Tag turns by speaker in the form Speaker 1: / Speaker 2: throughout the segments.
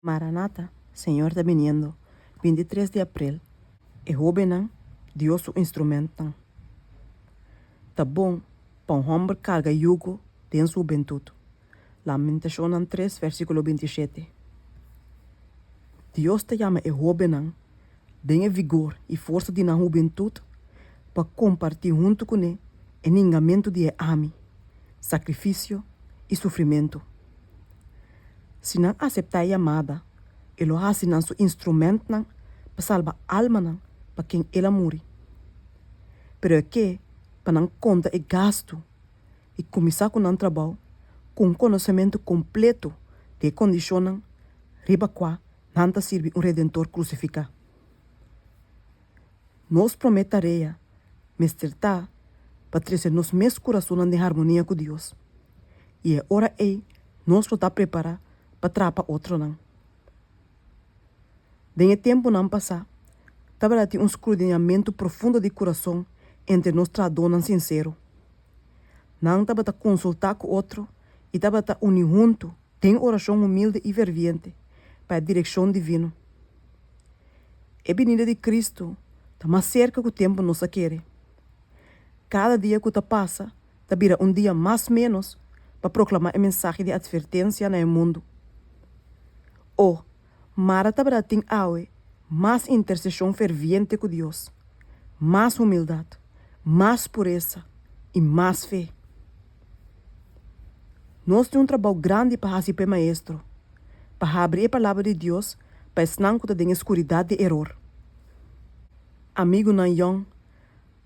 Speaker 1: Maranata, Senhor está viniendo. 23 de abril. E joven Dios su instrumento. Tá bom para um homem carga yugo de sua juventude. Lamentação 3, versículo 27. Deus te chama e joven tenha vigor e força de na juventude para compartilhar junto com ele o ensinamento de ame, sacrifício e sofrimento. Se não aceitar a chamada, ele faz seu instrumento para salvar a alma para quem ele morre. Pero é que, para não conta e gasto e começar com um trabalho com conhecimento completo de condições riba qua não serve um redentor crucificado. Nós prometemos mestertar para trazer nos meus corações de harmonia com Deus. E é hora aí nós está preparar para trapar outro não. Denhe tempo não passar, estava ter um escrutinamento profundo de coração entre nós tradores sincero. Não estava a consultar com outro e estava a unir junto, tem oração humilde e ferviente para a direção divina. A venida de Cristo está mais cerca que o tempo nos quer. Cada dia que está passa, está vira um dia mais menos para proclamar a mensagem de advertência no mundo. Mara estava tem mais intercessão ferviente com Deus, mais humildade, mais pureza e mais fé. Nós temos um trabalho grande para fazer para maestro, para abrir a palavra de Deus para ensinar que tem escuridade de erro. Amigo Nayong,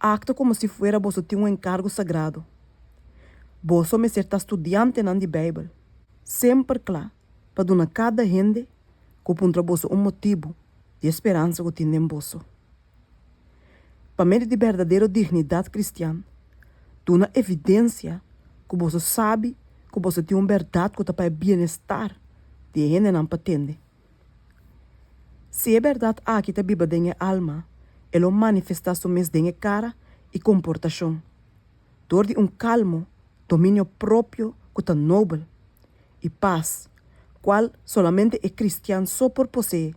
Speaker 1: acta como se fuera você ter um encargo sagrado. Você me ser estudante na Bíblia, sempre claro, para donar cada gente que contra você um motivo de esperança que tem em você. Para meio de verdadeira dignidade cristã, dona evidência que você sabe que você tem uma verdade que está para bem-estar de gente não patente. Se é verdade aqui está viva dentro da alma, ela manifesta sua mesma dentro cara e comportação, dor de um calmo domínio próprio que está nobre e paz, qual solamente é cristiano só por possuir.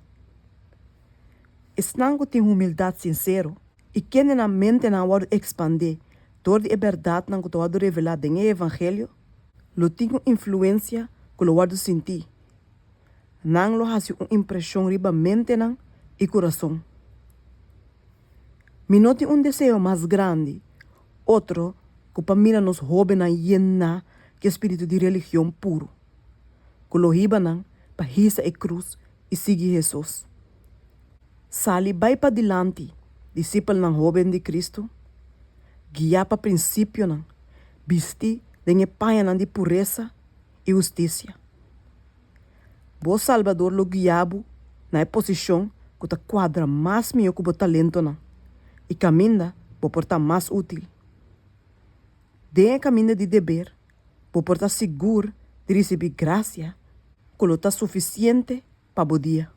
Speaker 1: Esnango tem humildade sincera e que na mente não pode expandir dor de verdade não que pode revelar dentro do evangelho, lo tem influência que lo pode sentir. Não lo faz uma impressão riba mente não e coração. Me note um desejo mais grande, outro que para mira nos jovens llena que espírito de religião puro. Que lo riba não para hisa a cruz e seguir Jesus. Sali vai para dilante, discípulo não jovem de Cristo, guiar para princípio não, vestir de panha de pureza e justiça. Bo Salvador lo guiabo na posição que ta quadra mais melhor que o talento não, e caminha por portar mais útil. De caminho de dever, por portar seguro de receber graça, que lo está suficiente para o dia.